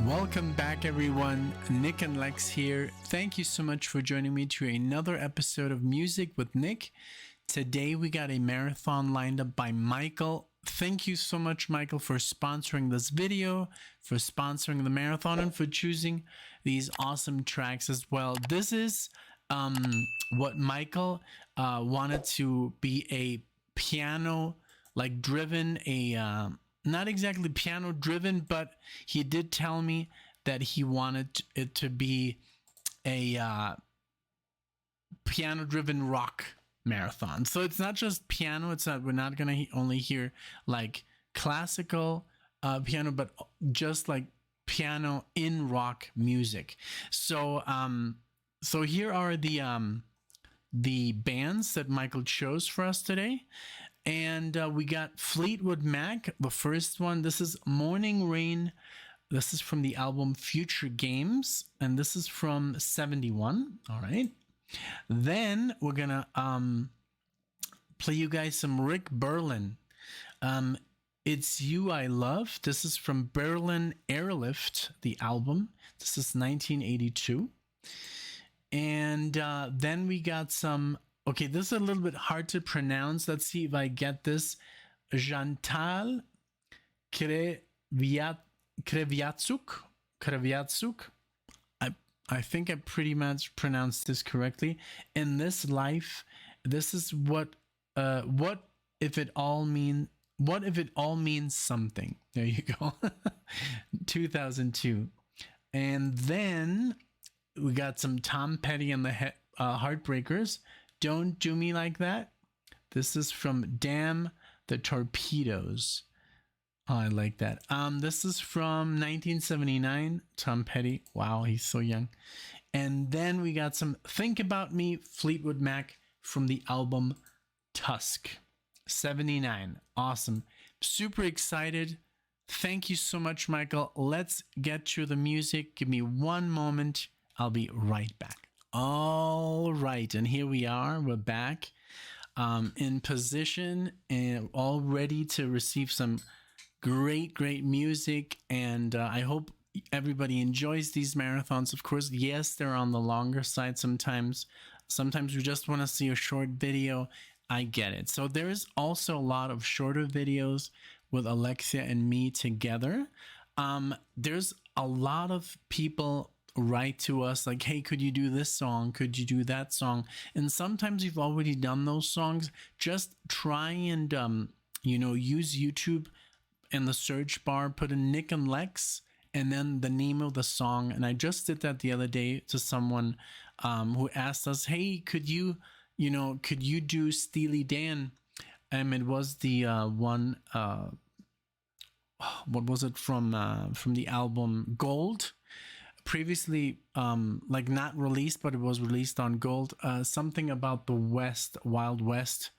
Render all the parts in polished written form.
Welcome back, everyone. NicknLex here. Thank you so much for joining me to another episode of Music with Nick. Today we got a marathon lined up by Michael. Thank you so much, Michael, for sponsoring this video, for sponsoring the marathon, and for choosing these awesome tracks as well. This is what Michael wanted to be a piano driven, not exactly piano driven, but he did tell me that he wanted it to be a piano driven rock marathon. So it's not just piano. It's not, we're not going to only hear like classical piano, but just like piano in rock music. So so here are the bands that Michael chose for us today. And we got Fleetwood Mac, the first one. This is Morning Rain. This is from the album Future Games, and this is from 71. All right. Then we're going to play you guys some Rick Berlin. It's You I Love. This is from Berlin Airlift, the album. This is 1982. And then we got some... Okay, this is a little bit hard to pronounce. Let's see if I get this. Chantal Kreviazuk. I think I pretty much pronounced this correctly. In this life, this is what if it all means something. There you go. 2002. And then we got some Tom Petty and the Heartbreakers. Don't Do Me Like That. This is from Damn the Torpedoes. Oh, I like that. This is from 1979. Tom Petty. Wow, he's so young. And then we got some Think About Me, Fleetwood Mac, from the album Tusk. 79. Awesome. Super excited. Thank you so much, Michael. Let's get to the music. Give me one moment. I'll be right back. All right, and here we are. We're back in position and all ready to receive some great music. And I hope everybody enjoys these marathons. Of course, yes, they're on the longer side sometimes. Sometimes we just want to see a short video. I get it. So there is also a lot of shorter videos with Alexia and me together. There's a lot of people write to us like, hey, could you do this song? Could you do that song? And sometimes you've already done those songs. Just try and, use YouTube in the search bar, put in NicknLex and then the name of the song. And I just did that the other day to someone who asked us, hey, could you do Steely Dan? It was the one, what was it from the album Gold? Previously not released, but it was released on Gold, something about the Wild West,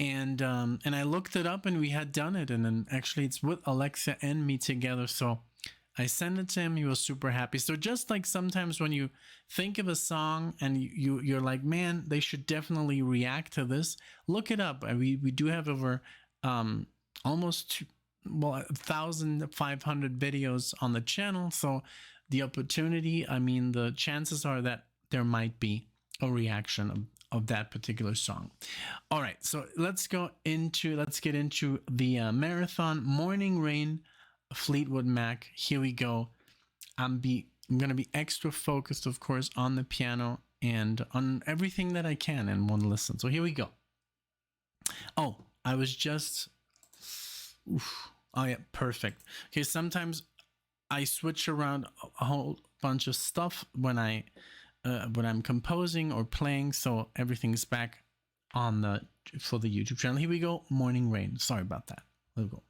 and I looked it up and we had done it, and then actually it's with Alexa and me together, so I sent it to him. He was super happy. So just like sometimes when you think of a song and you're like, man, they should definitely react to this, look it up. We do have over almost 1,500 videos on the channel, so the opportunity, the chances are that there might be a reaction of that particular song. All right, so let's get into the marathon. Morning Rain, Fleetwood Mac. Here we go. I'm gonna be extra focused, of course, on the piano and on everything that I can in one listen. So here we go. Oh, I was just... Oh yeah, perfect. Okay, sometimes I switch around a whole bunch of stuff when I'm composing or playing, so everything's back on for the YouTube channel. Here we go. Morning Rain. Sorry about that. Let's go.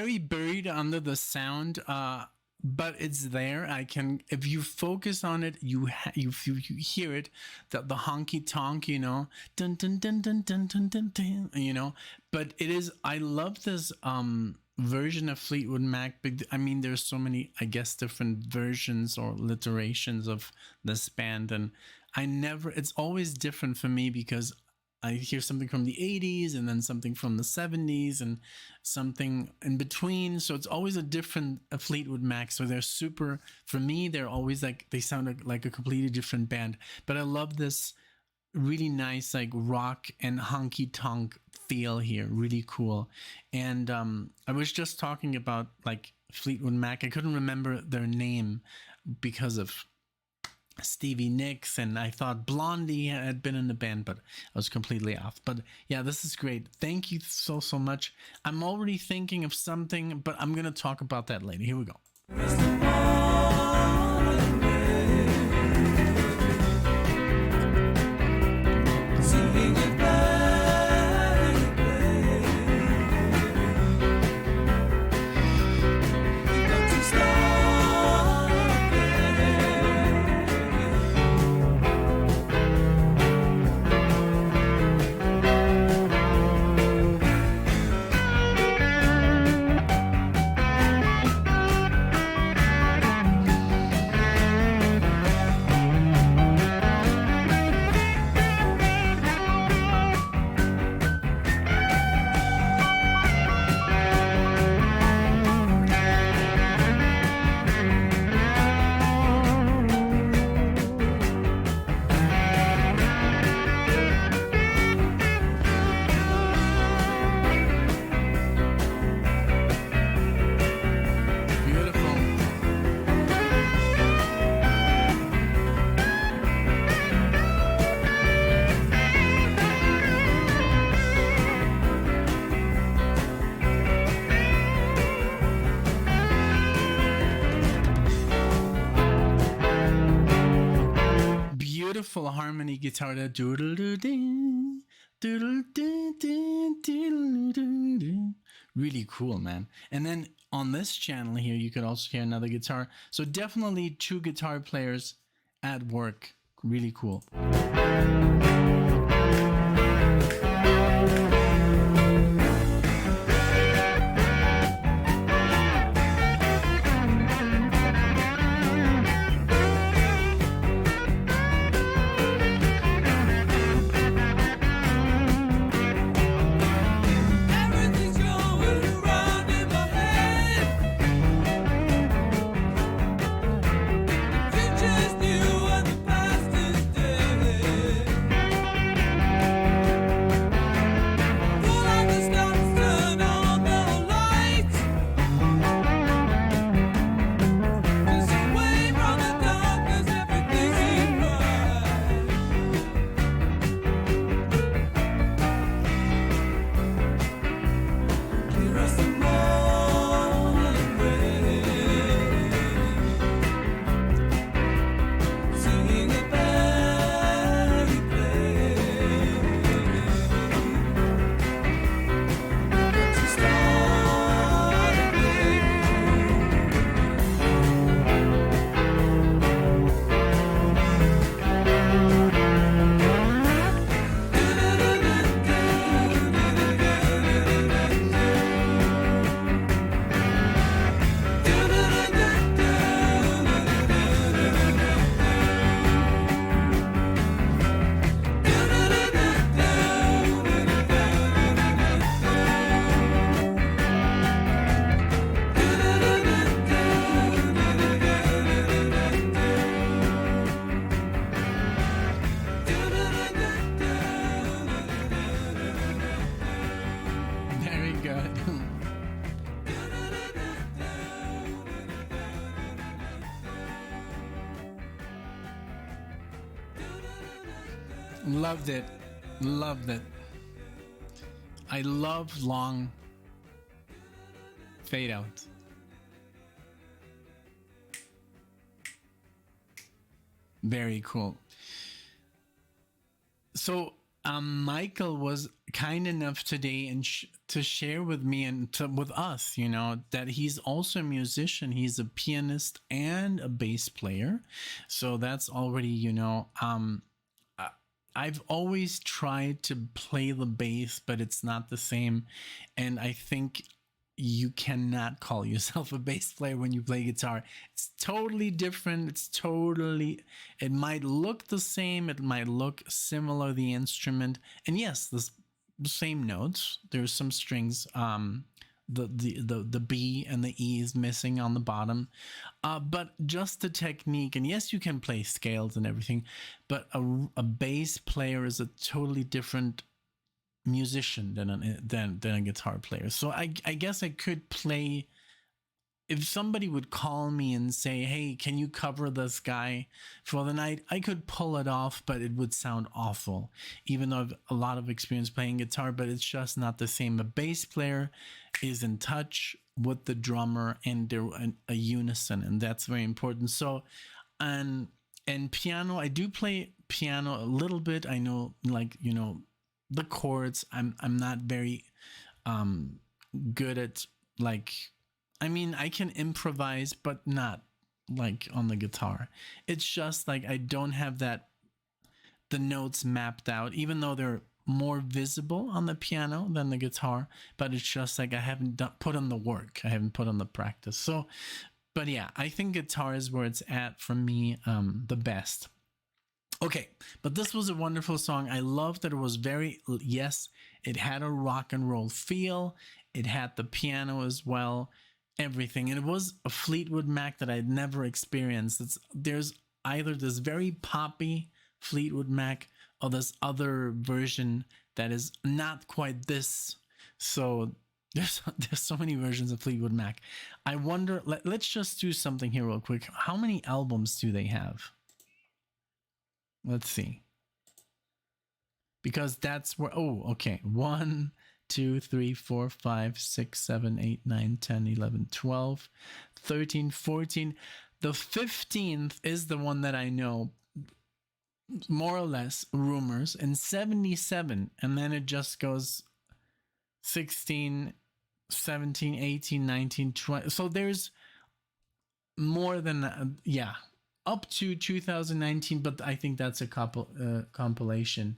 very buried under the sound, but it's there. I can, if you focus on it, you hear it, the honky tonk, you know, dun dun dun dun dun dun dun dun, you know. But it is. I love this version of Fleetwood Mac. I mean, there's so many, I guess, different versions or alliterations of this band, and it's always different for me because I hear something from the 80s and then something from the 70s and something in between. So it's always a different Fleetwood Mac. So they're super, for me, they're always like, they sound like a completely different band. But I love this really nice like rock and honky tonk feel here. Really cool. And I was just talking about like Fleetwood Mac. I couldn't remember their name because of Stevie Nicks, and I thought Blondie had been in the band, but I was completely off. But yeah, this is great. Thank you so much. I'm already thinking of something, but I'm gonna talk about that later. Here we go. Beautiful harmony guitar, that really cool, man. And then on this channel here, you could also hear another guitar. So definitely two guitar players at work. Really cool. Loved it. Loved it. I love long fade outs. Very cool. So Michael was kind enough today and to share with me and with us, that he's also a musician. He's a pianist and a bass player. So that's already, I've always tried to play the bass, but it's not the same. And I think you cannot call yourself a bass player when you play guitar. It's totally different. It might look the same. It might look similar, the instrument. And yes, the same notes. There's some strings. The B and the E is missing on the bottom. But just the technique. And yes, you can play scales and everything. But a bass player is a totally different musician than a guitar player. So I guess I could play, if somebody would call me and say, hey, can you cover this guy for the night, I could pull it off, but it would sound awful, even though I've a lot of experience playing guitar. But it's just not the same. A bass player is in touch with the drummer, and they're a unison, and that's very important. So and piano, I do play piano a little bit. I know, the chords. I'm not very good at, I can improvise, but not like on the guitar. It's just like I don't have the notes mapped out, even though they're more visible on the piano than the guitar. But it's just like I haven't put on the work. I haven't put on the practice. So, but yeah, I think guitar is where it's at for me, the best. Okay, but this was a wonderful song. I love that it was it had a rock and roll feel. It had the piano as well, everything. And it was a Fleetwood Mac that I'd never experienced. There's either this very poppy Fleetwood Mac or this other version that is not quite this. So there's so many versions of Fleetwood Mac. I wonder, let's just do something here real quick. How many albums do they have? Let's see. Because that's where, okay. 1, 2, 3, 4, 5, 6, 7, 8, 9, 10, 11, 12, 13, 14. The 15th is the one that I know, more or less, rumors, and 77. And then it just goes 16, 17, 18, 19, 20. So there's more than, up to 2019, but I think that's a compilation.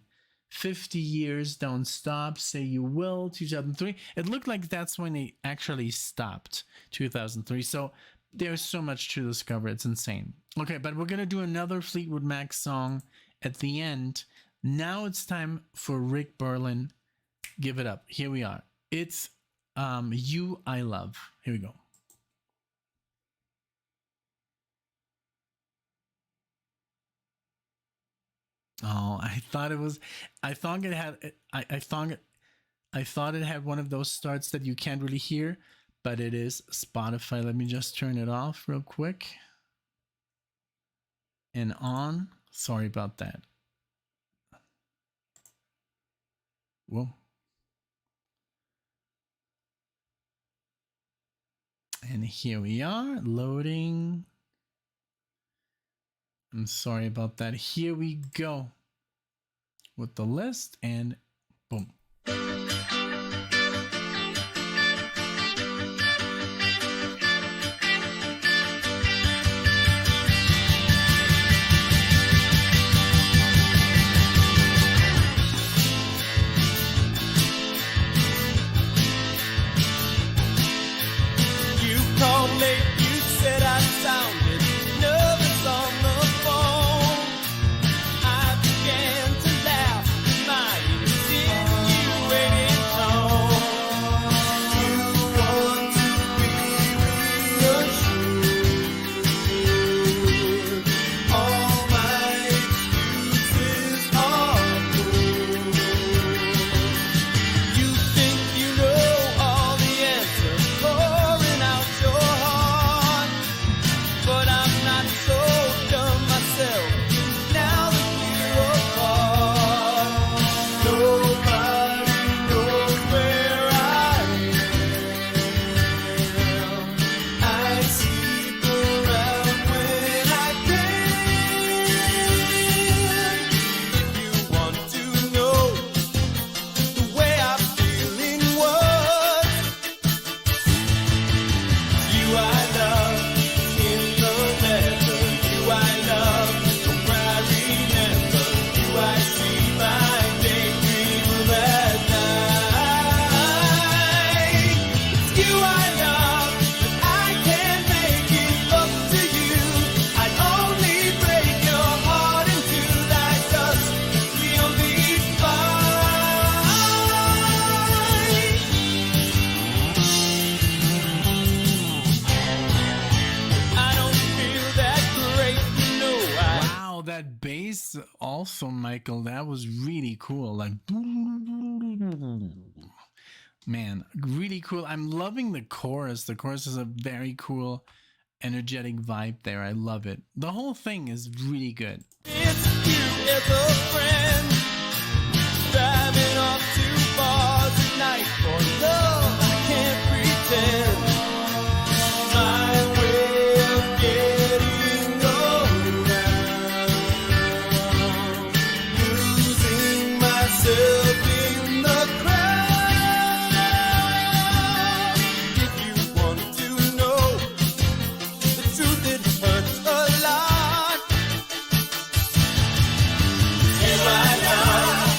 50 Years, Don't Stop, Say You Will, 2003. It looked like that's when they actually stopped, 2003. So there's so much to discover. It's insane. Okay, but we're going to do another Fleetwood Mac song at the end. Now it's time for Rick Berlin. Give it up. Here we are. It's You I Love. Here we go. Oh, I thought it had one of those starts that you can't really hear, but it is Spotify. Let me just turn it off real quick. And on. Sorry about that. Whoa. And here we are, loading. I'm sorry about that. Here we go with the list, and boom. You called late, you said I sounded nervous on the phone. I began to laugh, my ears in you. Yes, also, Michael, that was really cool. Like, man, really cool. I'm loving the chorus. The chorus is a very cool, energetic vibe there. I love it. The whole thing is really good. It's you as a friend, driving off to bars at night for love. I can't pretend. My way of getting around, losing myself in the crowd. If you want to know the truth, it hurts a lot. You I love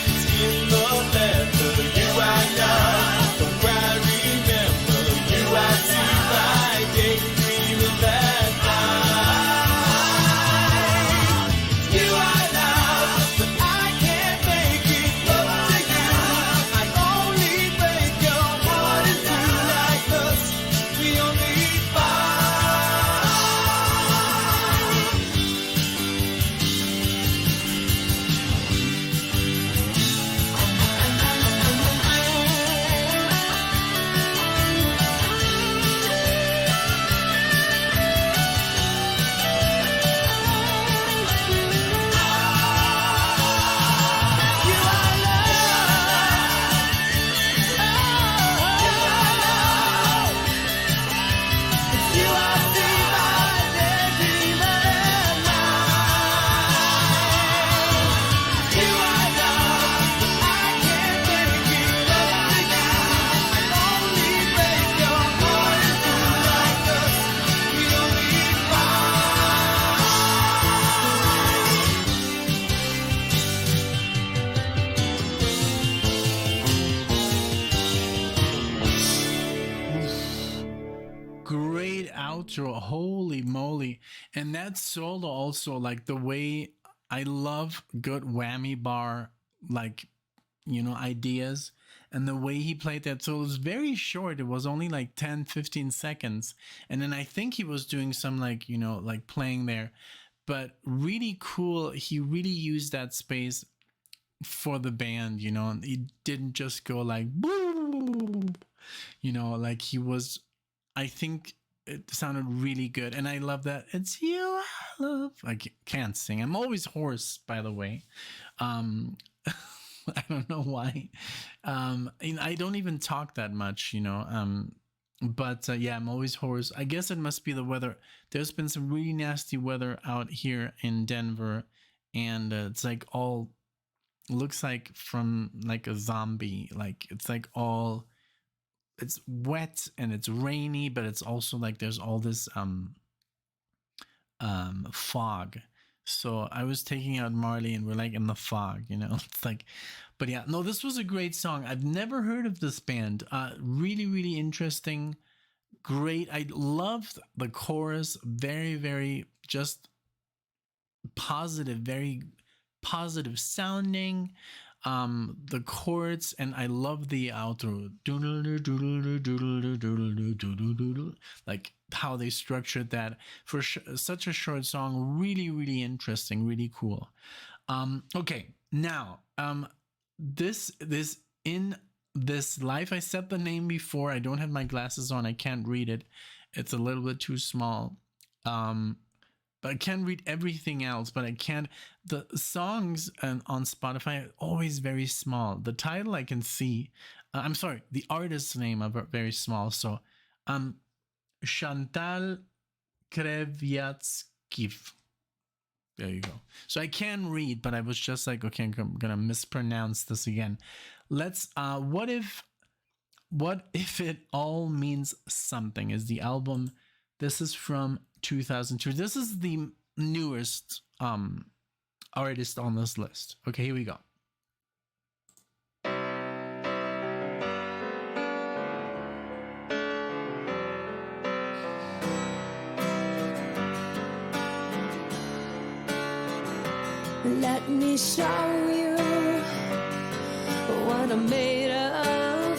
in the letter. You I love, the way I remember. You I see my daydream of that night. You I love, but I can't make it up to you. I only break your heart in two like us. We only fight. You I love, it's you I see my daydream at night. You I love, but I can't make it up to you. I only break your heart in two like us. We only Great outro. Holy moly. And that solo also, like the way I love good whammy bar, like, ideas. And the way he played that solo was very short. It was only like 10, 15 seconds. And then I think he was doing some like, like playing there. But really cool. He really used that space for the band, and he didn't just go like, like he was, I think it sounded really good. And I love that. It's you I love. I can't sing. I'm always hoarse, by the way. I don't know why. And I don't even talk that much, but yeah, I'm always hoarse. I guess it must be the weather. There's been some really nasty weather out here in Denver, and it's like all looks like from like a zombie. Like it's like all, it's wet and it's rainy, but it's also like there's all this fog. So I was taking out Marley and we're like in the fog, it's like, but yeah, no, this was a great song. I've never heard of this band. Really, really interesting. Great. I loved the chorus. Very, very just positive, very positive sounding. The chords, and I love the outro, like how they structured that for such a short song. Really, really interesting, really cool. Okay, now this in this life, I said the name before. I don't have my glasses on. I can't read it. It's a little bit too small. But I can read everything else, but I can't. The songs on Spotify are always very small. The title I can see. I'm sorry, the artist's name are very small. So, Chantal Kreviazuk. There you go. So I can read, but I was just like, okay, I'm gonna mispronounce this again. Let's. What if it all means something? Is the album? This is from 2002. This is the newest artist on this list. Okay, here we go. Let me show you what I'm made of.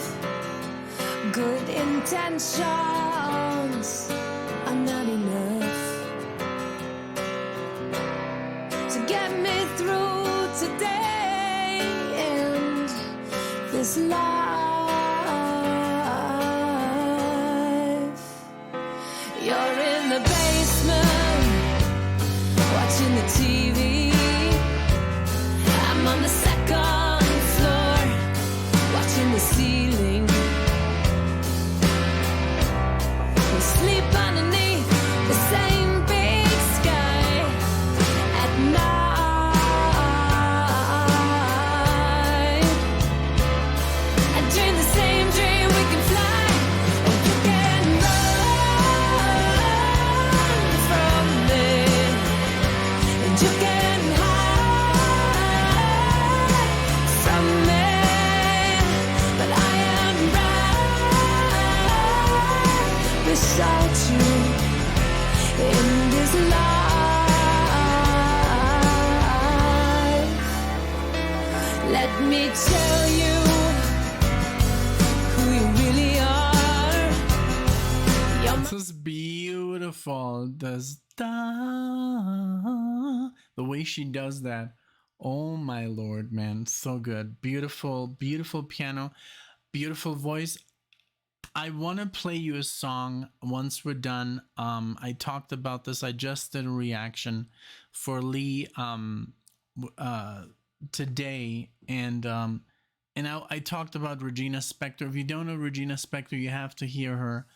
Good intentions are not enough to get me through this life. You're in the basement, watching the TV. I'm on the second floor, watching the ceiling. We sleep underneath the same big sky at night. And dream the same dream, we can fly, or you can run from me, and you can hide from me, but I am right beside you in this life. Let me tell you who you really are. You're This is beautiful. The way she does that. Oh my Lord, man. So good. Beautiful, beautiful piano, beautiful voice. I want to play you a song once we're done. I talked about this. I just did a reaction for Lee today, and I talked about Regina Spektor. If you don't know Regina Spektor, you have to hear her.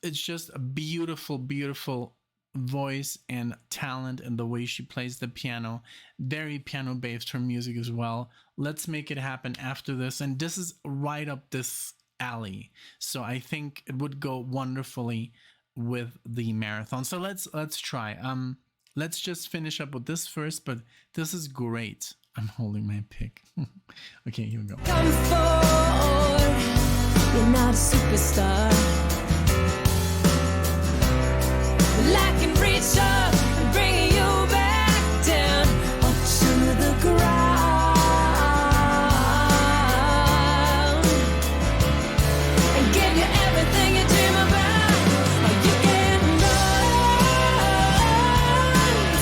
It's just a beautiful, beautiful voice and talent, and the way she plays the piano. Very piano based, her music as well. Let's make it happen after this, and this is right up this alley, so I think it would go wonderfully with the marathon. So let's try. Let's just finish up with this first, but this is great. I'm holding my pick. Okay, here we go. come forward. You're not a superstar. Well, I can reach up and bring you back down onto the ground and give you everything you dream about. Or you can run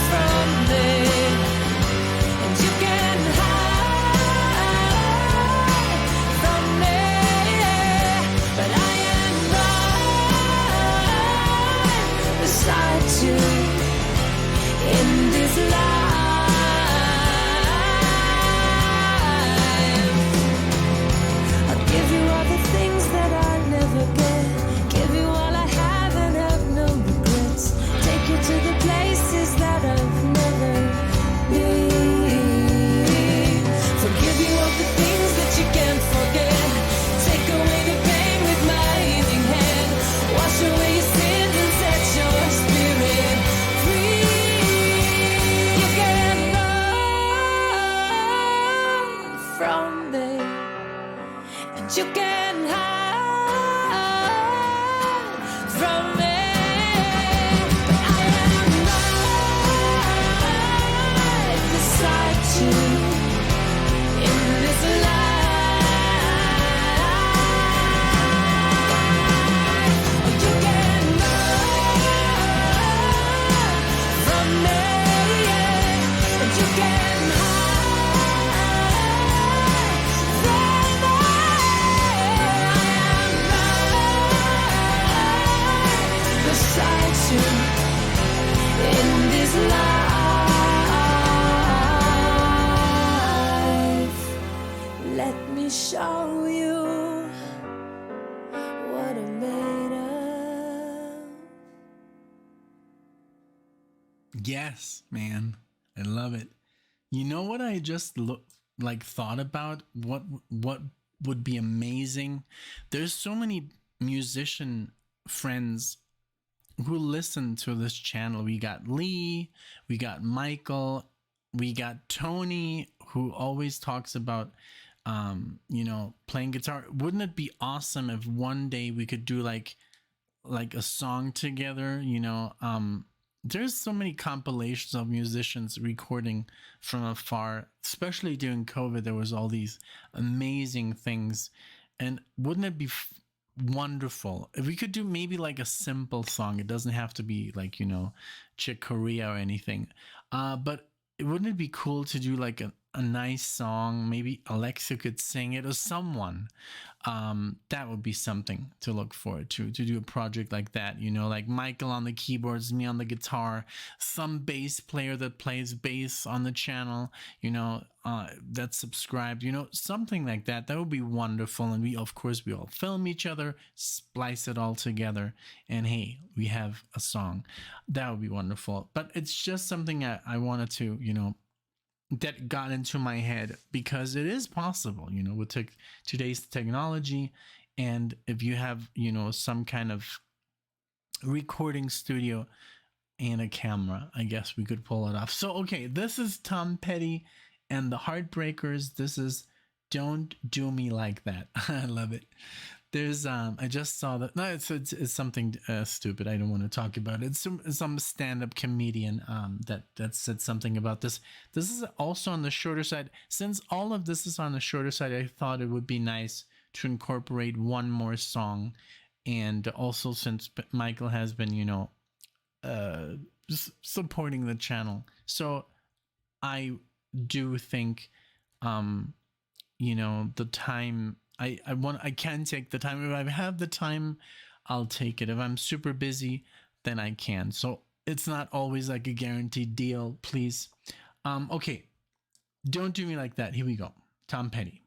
from me, and you can hide from me, but I am right beside you in this life. I'll give you all the things that I never get. Give you all I have and have no regrets. Take you to the places that I've never been. Forgive you all the things that you can't forget. Take away the pain with my healing hand. Wash away your sins and set your spirit free. You can run from me, and you can hide from me, but I am right beside you in this life. Or you can run from me, and you can hide from me. Beside you in this life. Let me show you what I'm made of. Yes, man. I love it. You know what I just thought about? What would be amazing? There's so many musician friends who listen to this channel. We got Lee, we got Michael, we got Tony, who always talks about playing guitar. Wouldn't it be awesome if one day we could do like a song together? There's so many compilations of musicians recording from afar, especially during COVID. There was all these amazing things, and wouldn't it be wonderful if we could do maybe like a simple song? It doesn't have to be like Chick Corea or anything, but wouldn't it be cool to do like a nice song. Maybe Alexa could sing it or someone. That would be something to look forward to do a project like that, you know, like Michael on the keyboards, me on the guitar, some bass player that plays bass on the channel, you know, that's subscribed, you know, something like that. That would be wonderful. And we, of course, we all film each other, splice it all together, and hey, we have a song. That would be wonderful. But it's just something I wanted to, you know, that got into my head, because it is possible, you know, with today's technology. And if you have, you know, some kind of recording studio and a camera, I guess we could pull it off. So, okay, this is Tom Petty and the Heartbreakers. This is Don't Do Me Like That. I love it. There's I just saw that. No, it's something stupid. I don't want to talk about it. It's some stand-up comedian that said something about this. This is also on the shorter side. Since all of this is on the shorter side, I thought it would be nice to incorporate one more song. And also, since Michael has been, you know, supporting the channel, so I do think, you know, the time. I can take the time. If I have the time, I'll take it. If I'm super busy, then I can. So it's not always like a guaranteed deal, please. Okay. Don't Do Me Like That. Here we go. Tom Petty.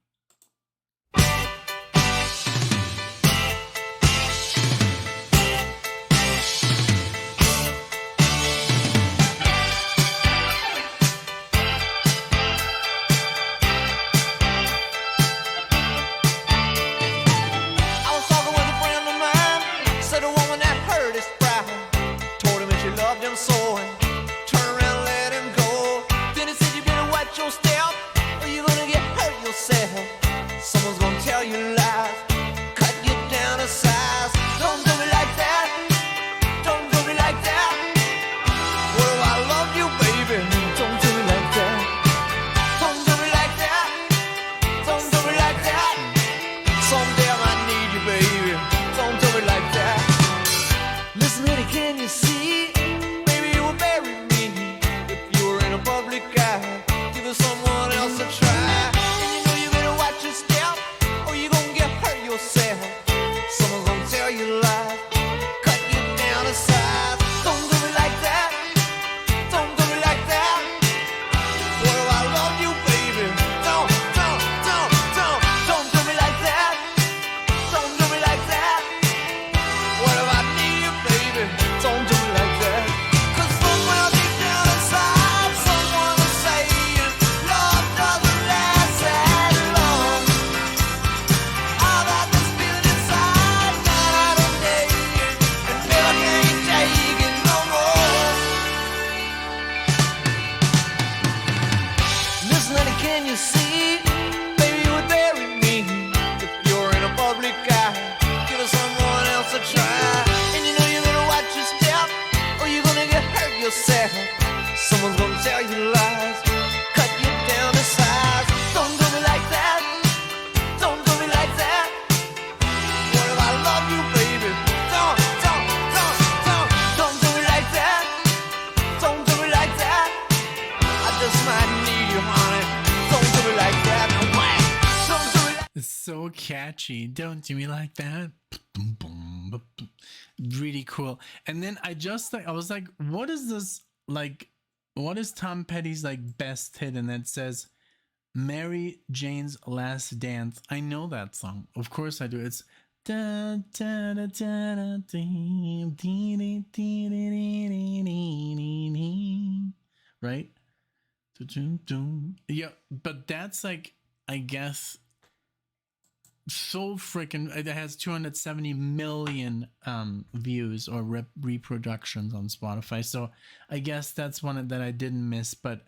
I was talking with a friend of mine, said a woman that hurt his pride, told him that she loved him so, and turned around and let him go. Then he said, you better watch your step, or you're gonna get hurt yourself. Someone's gonna tell you lies, cut you down to size. Don't do me like that, don't do me like that. What if I love you, baby? Don't do me like that. Don't do me like that, don't do me like that. Someday I might need you, baby. Don't do me like that. Listen, honey, can you see? Baby, you will bury me if you were in a public eye. Give it someone else a try. And you know you better watch your step, or you're gonna get hurt yourself. Someone's gonna tell you lies, cut you down to size. Don't do me like that. Don't do me like that. What if I love you, baby? Don't do me like that. Don't do me like that. What if I need you, baby? Don't do me like that. 'Cause somewhere deep down inside, someone is saying love doesn't last that long. I've got this feeling inside, night and day, and never can take it no more. Listen, honey, can you see? Baby, you would bury me if you're in a public eye. Give it someone else a try. And you know you're gonna watch your step, or you're gonna get hurt yourself. Someone's gonna tell you lies, cut you down to size. Don't do me like that. Don't do me like that. What if I love you, baby? Don't do me like that. Don't do me like that. I just might need you, honey. Don't do me like that. No way. Don't do me like It's so catchy. Don't do me like that. Really cool. And then I was like, what is this, like, what is Tom Petty's like best hit? And it says Mary Jane's Last Dance. I know that song. Of course I do. It's da, da, da, da, da, dee, dee, dee, dee, dee, dee, dee, dee, right? Yeah, but that's like, I guess, so freaking, it has 270 million views or reproductions on Spotify. So I guess that's one that I didn't miss, but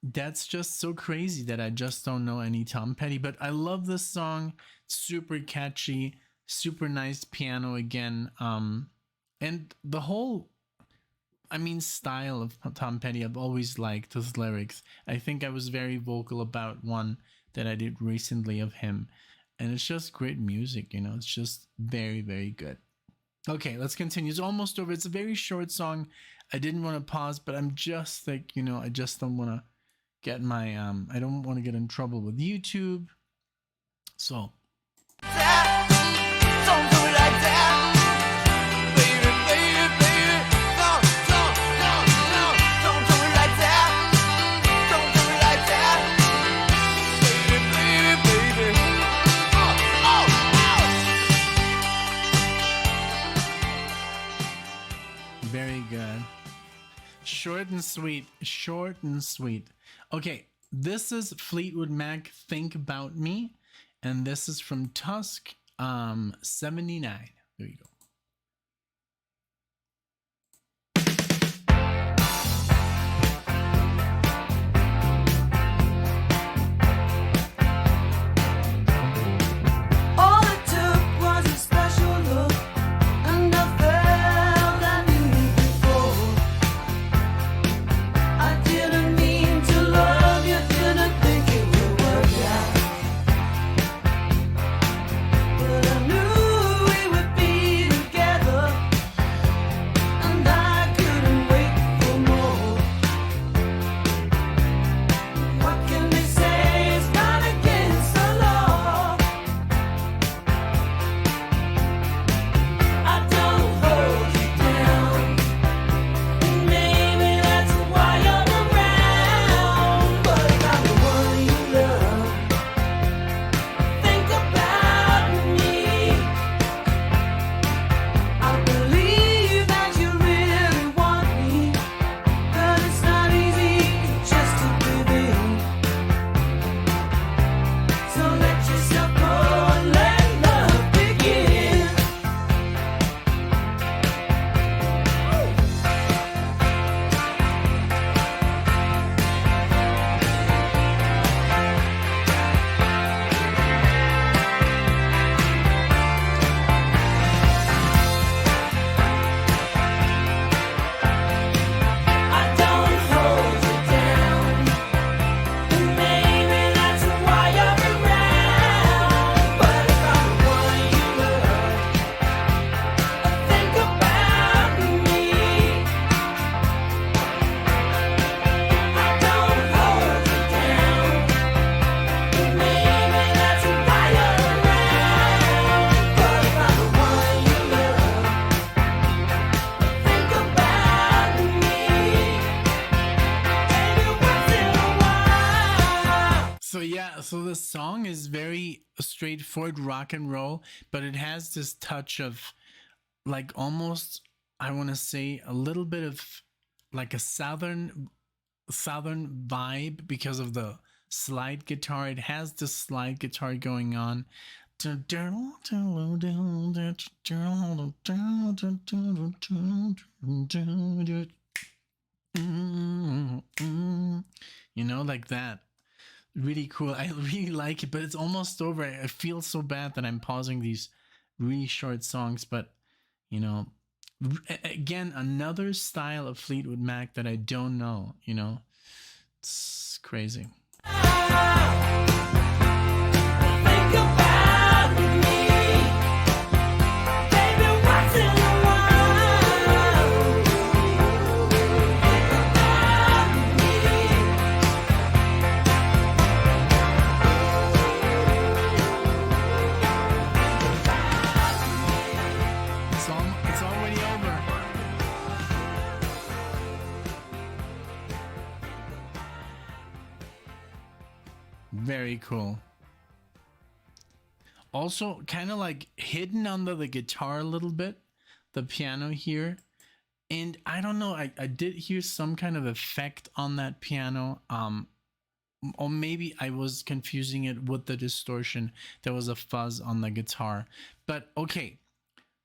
that's just so crazy that I just don't know any Tom Petty. But I love this song. Super catchy, super nice piano again. And the whole, I mean, style of Tom Petty, I've always liked his lyrics. I think I was very vocal about one that I did recently of him. And it's just great music, you know, it's just very, very good. Okay, let's continue. It's almost over. It's a very short song. I didn't want to pause, but I'm just like, you know, I just don't want to get my I don't want to get in trouble with YouTube. So Don't do it like that. Baby, baby, baby. No, no, no, no. Don't do it like that. Don't do it like that. Baby, baby, baby. Oh, oh, oh. very good. Short and sweet. Short and sweet. Okay, this is Fleetwood Mac, Think About Me. And this is from Tusk 79. There you go. All it took was a special look, and I felt I knew you before. I didn't mean to love you, didn't think it would work out. But I knew we would be together, and I couldn't wait for more. What can they say? It's not against the law. I don't hold you down. Maybe that's why you're around. But if I'm the one you love, think about me. I believe that you really want me, but it's not easy just to breathe in. So let yourself go and let love begin. I don't hold you down. Maybe that's why you're around. But if I'm the one you love, think about me. I don't hold you down. Maybe that's why you're around. But if I'm the one you love, think about me. Maybe once in a while. So yeah, so the song is very straightforward rock and roll, but it has this touch of like almost, I want to say, a little bit of like a southern vibe because of the slide guitar. It has the slide guitar going on. You know, like that. Really cool. I really like it, but it's almost over. I feel so bad that I'm pausing these really short songs, but you know, again, another style of Fleetwood Mac that I don't know, you know. It's crazy. Think about me, baby, once in a while. Think about me. It's already over. Very cool. Also, kind of like hidden under the guitar a little bit, the piano here. And I don't know, I did hear some kind of effect on that piano. Or maybe I was confusing it with the distortion. There was a fuzz on the guitar. But okay,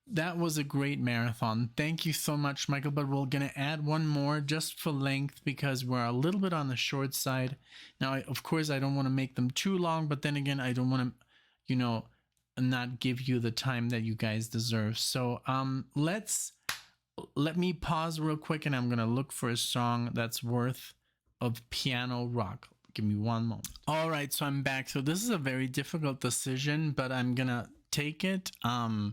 that was a great marathon. Thank you so much, Michael. But we're going to add one more just for length because we're a little bit on the short side. Now, of course, I don't want to make them too long, but then again, I don't want to, you know, not give you the time that you guys deserve. So let me pause real quick and I'm going to look for a song that's worth of piano rock. Give me one moment. All right, so I'm back. So this is a very difficult decision, but I'm going to take it. I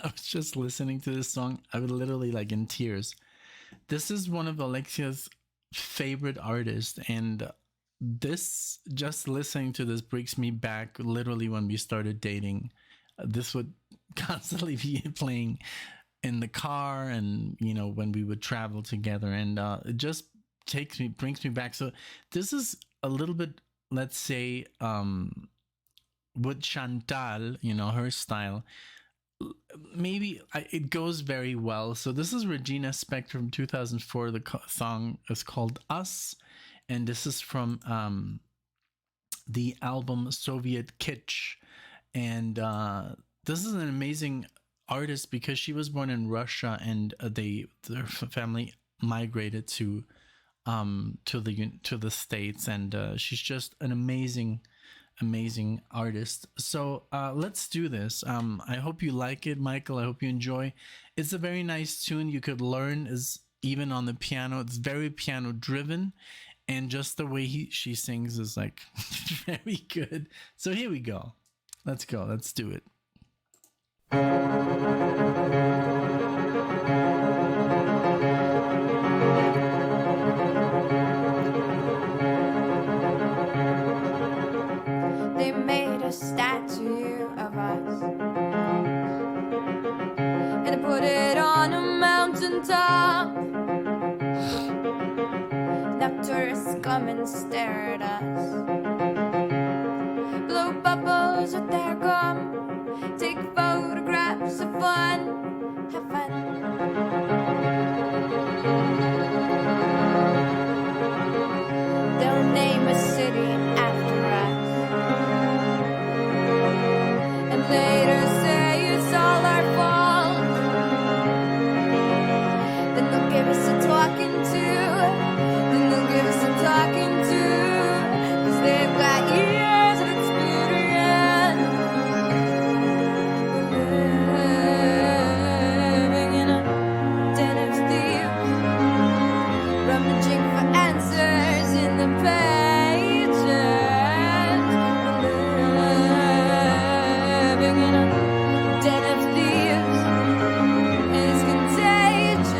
was just listening to this song. I was literally like in tears. This is one of Alexia's favorite artists, and this, just listening to this brings me back literally when we started dating. This would constantly be playing in the car, and when we would travel together, and it just brings me back. So this is a little bit, let's say, with Chantal, her style, maybe it goes very well. So this is Regina Spektor from 2004. The song is called Us, and this is from the album Soviet Kitsch. And this is an amazing artist because she was born in Russia, and their family migrated to the States, and she's just an amazing artist. So let's do this. I hope you like it, Michael. I hope you enjoy. It's a very nice tune. You could learn is even on the piano. It's very piano driven, and just the way she sings is like very good. So here we go. Let's go. Let's do it. They made a statue of us and put it on a mountain top. Now tourists come and stare at us, blow bubbles with their gum, take photographs of fun, have fun. They'll name a city after us and later say it's all our fault. Then they'll give us a talking to, 'cause they've got years of experience. We're living in a den of thieves, rummaging for answers in the pages. We're living in a den of thieves, and it's contagious,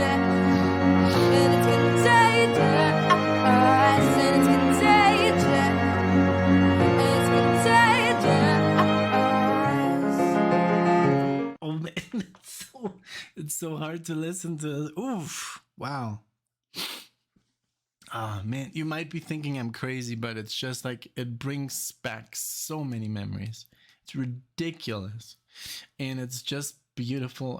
and it's contagious, and it's contagious, and it's contagious. Oh man, it's so hard to listen to. Oof! Wow. Ah man, you might be thinking I'm crazy, but it's just like it brings back so many memories. It's ridiculous, and it's just beautiful.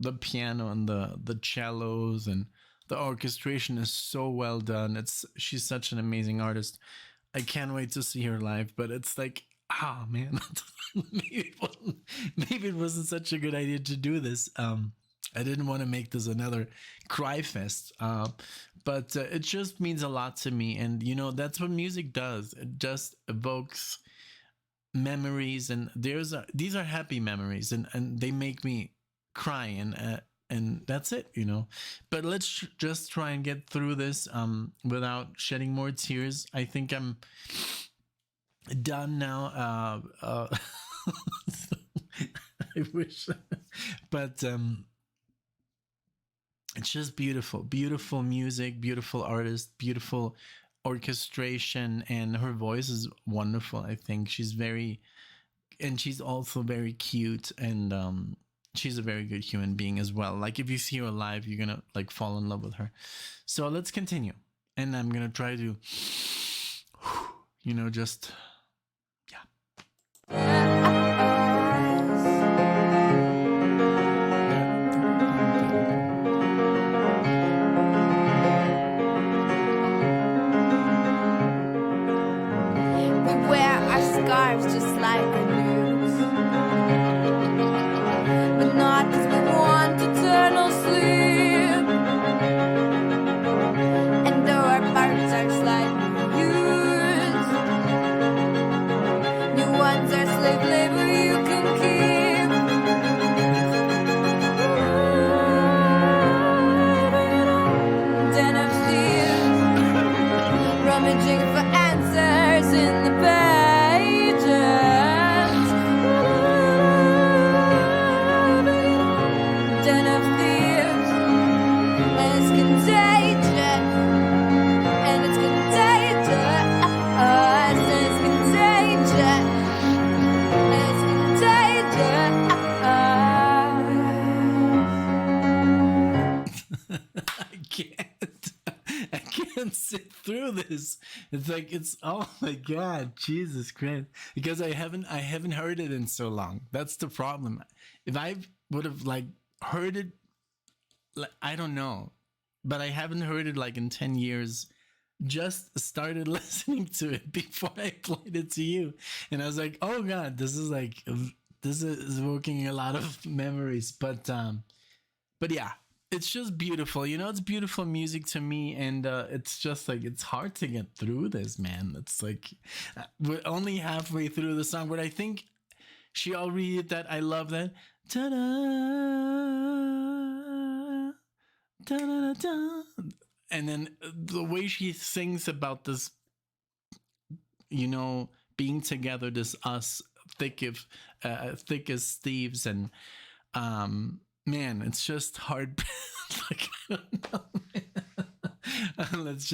The piano and the cellos and the orchestration is so well done. She's such an amazing artist. I can't wait to see her live, but it's like, man, maybe it wasn't such a good idea to do this. I didn't want to make this another cry fest, but it just means a lot to me. And that's what music does. It just evokes memories, and these are happy memories, and they make me cry, and that's it. But let's just try and get through this without shedding more tears. I think I'm done now. I wish, but it's just beautiful music, beautiful artist, beautiful orchestration, and her voice is wonderful. I think she's also very cute, and she's a very good human being as well. Like if you see her live, you're gonna like fall in love with her. So let's continue, and I'm gonna try to just We wear our scarves just like the news, but not 'cause we want eternal sleep. And though our parts are slightly used, new ones are slave labor you can keep. Den of thieves, rummaging for answers in the pages. through this. It's like it's oh my god, Jesus Christ! Because I haven't heard it in so long. That's the problem. If I would have like heard it, like I don't know, but I haven't heard it like in 10 years. Just started listening to it before I played it to you, and I was like, oh god, this is evoking a lot of memories. But yeah, it's just beautiful. It's beautiful music to me, and it's just like it's hard to get through this, man. It's like we're only halfway through the song, but I think she already did that. I love that. Ta-da, ta-da-da-da. And then the way she sings about this, being together, this us, thick as thieves, and man, it's just hard. Like, I don't know, man. let's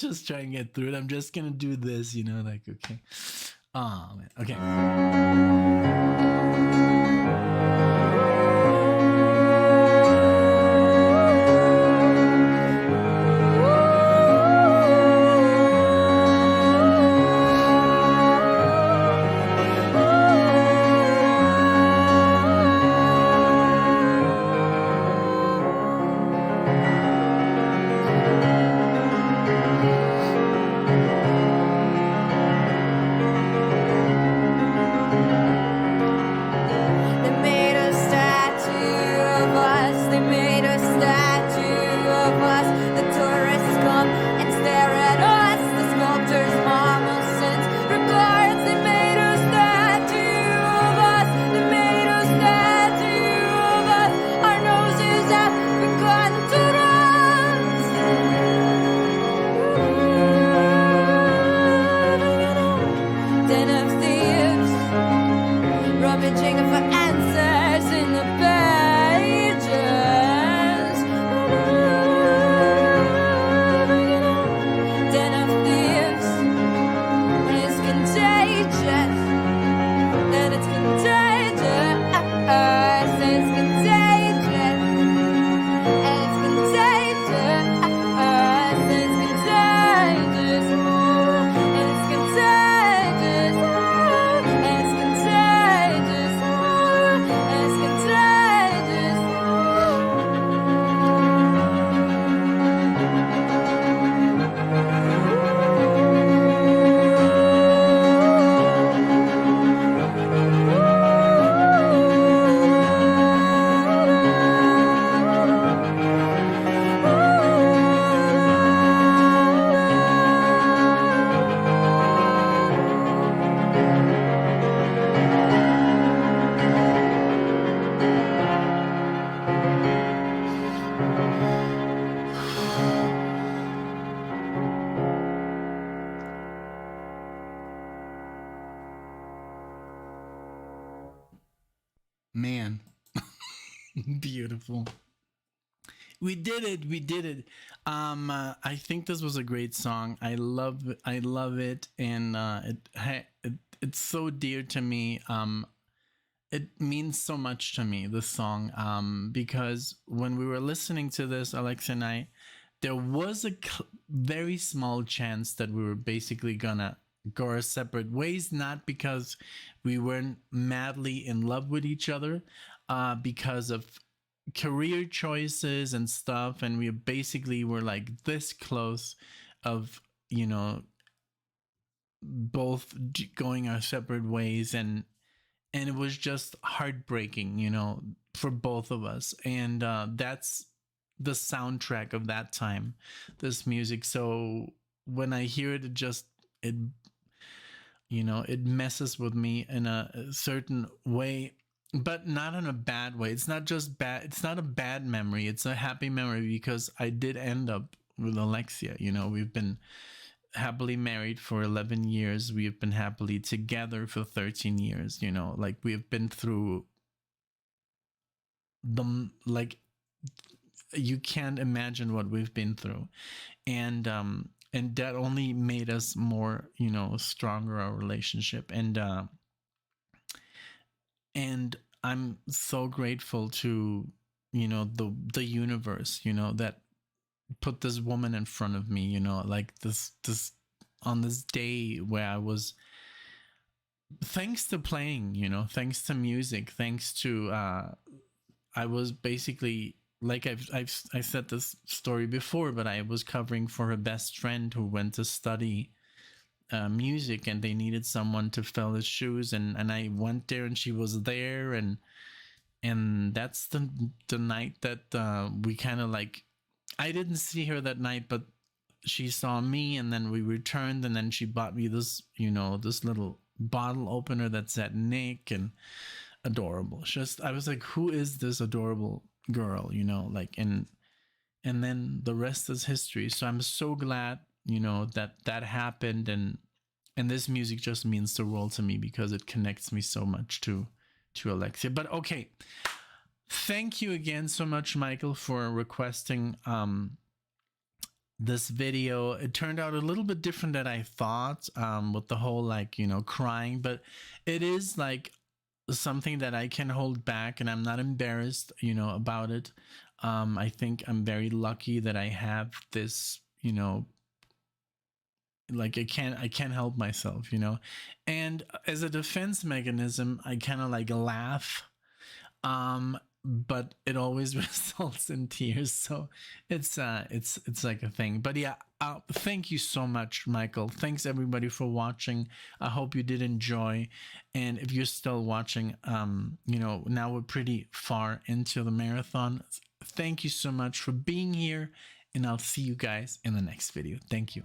just try and get through it. I'm just gonna do this, like okay. Oh man, okay. They made a statue of us. They made a statue of us. The tourists come and stare at us. The sculptors marvel since regards. They made a statue of us. They made a statue of us. Our noses have begun to rise. Den of thieves, rummaging for answers in the pages. Den of thieves, and it's contagious. And it's contagious. It's contagious. And it's contagious. It's contagious. And it's contagious. It's contagious. It's contagious. Man, beautiful. We did it. We did it. I think this was a great song. I love it, and it's so dear to me. It means so much to me, this song. Because when we were listening to this, Alexa and I, there was a very small chance that we were basically gonna go our separate ways, not because we weren't madly in love with each other, because of career choices and stuff, and we basically were like this close of both going our separate ways, and it was just heartbreaking, for both of us. And that's the soundtrack of that time, this music. So when I hear it, it messes with me in a certain way, but not in a bad way. It's not just bad. It's not a bad memory. It's a happy memory, because I did end up with Alexia. We've been happily married for 11 years. We have been happily together for 13 years. Like, we have been through like, you can't imagine what we've been through. And that only made us more, stronger, our relationship. And I'm so grateful to, the universe, that put this woman in front of me, you know, like this on this day where I was, thanks to playing, you know, thanks to music, thanks to I was basically, like I said this story before, but I was covering for her best friend who went to study music, and they needed someone to fill his shoes, and I went there, and she was there, and that's the night that we kind of like, I didn't see her that night, but she saw me, and then we returned, and then she bought me this, you know, this little bottle opener that said Nick, and adorable. It's just, I was like, who is this adorable girl, you know, like, and then the rest is history. So I'm so glad, you know, that that happened, and this music just means the world to me because it connects me so much to Alexia. But okay, thank you again so much, Michael, for requesting this video. It turned out a little bit different than I thought, with the whole, like, you know, crying, but it is like something that I can hold back, and I'm not embarrassed, you know, about it. I think I'm very lucky that I have this, you know, like I can't help myself, you know. And as a defense mechanism, I kind of like laugh, but it always results in tears, so it's like a thing. But yeah, thank you so much, Michael. Thanks everybody for watching. I hope you did enjoy, and if you're still watching, you know, now we're pretty far into the marathon. Thank you so much for being here, and I'll see you guys in the next video. Thank you.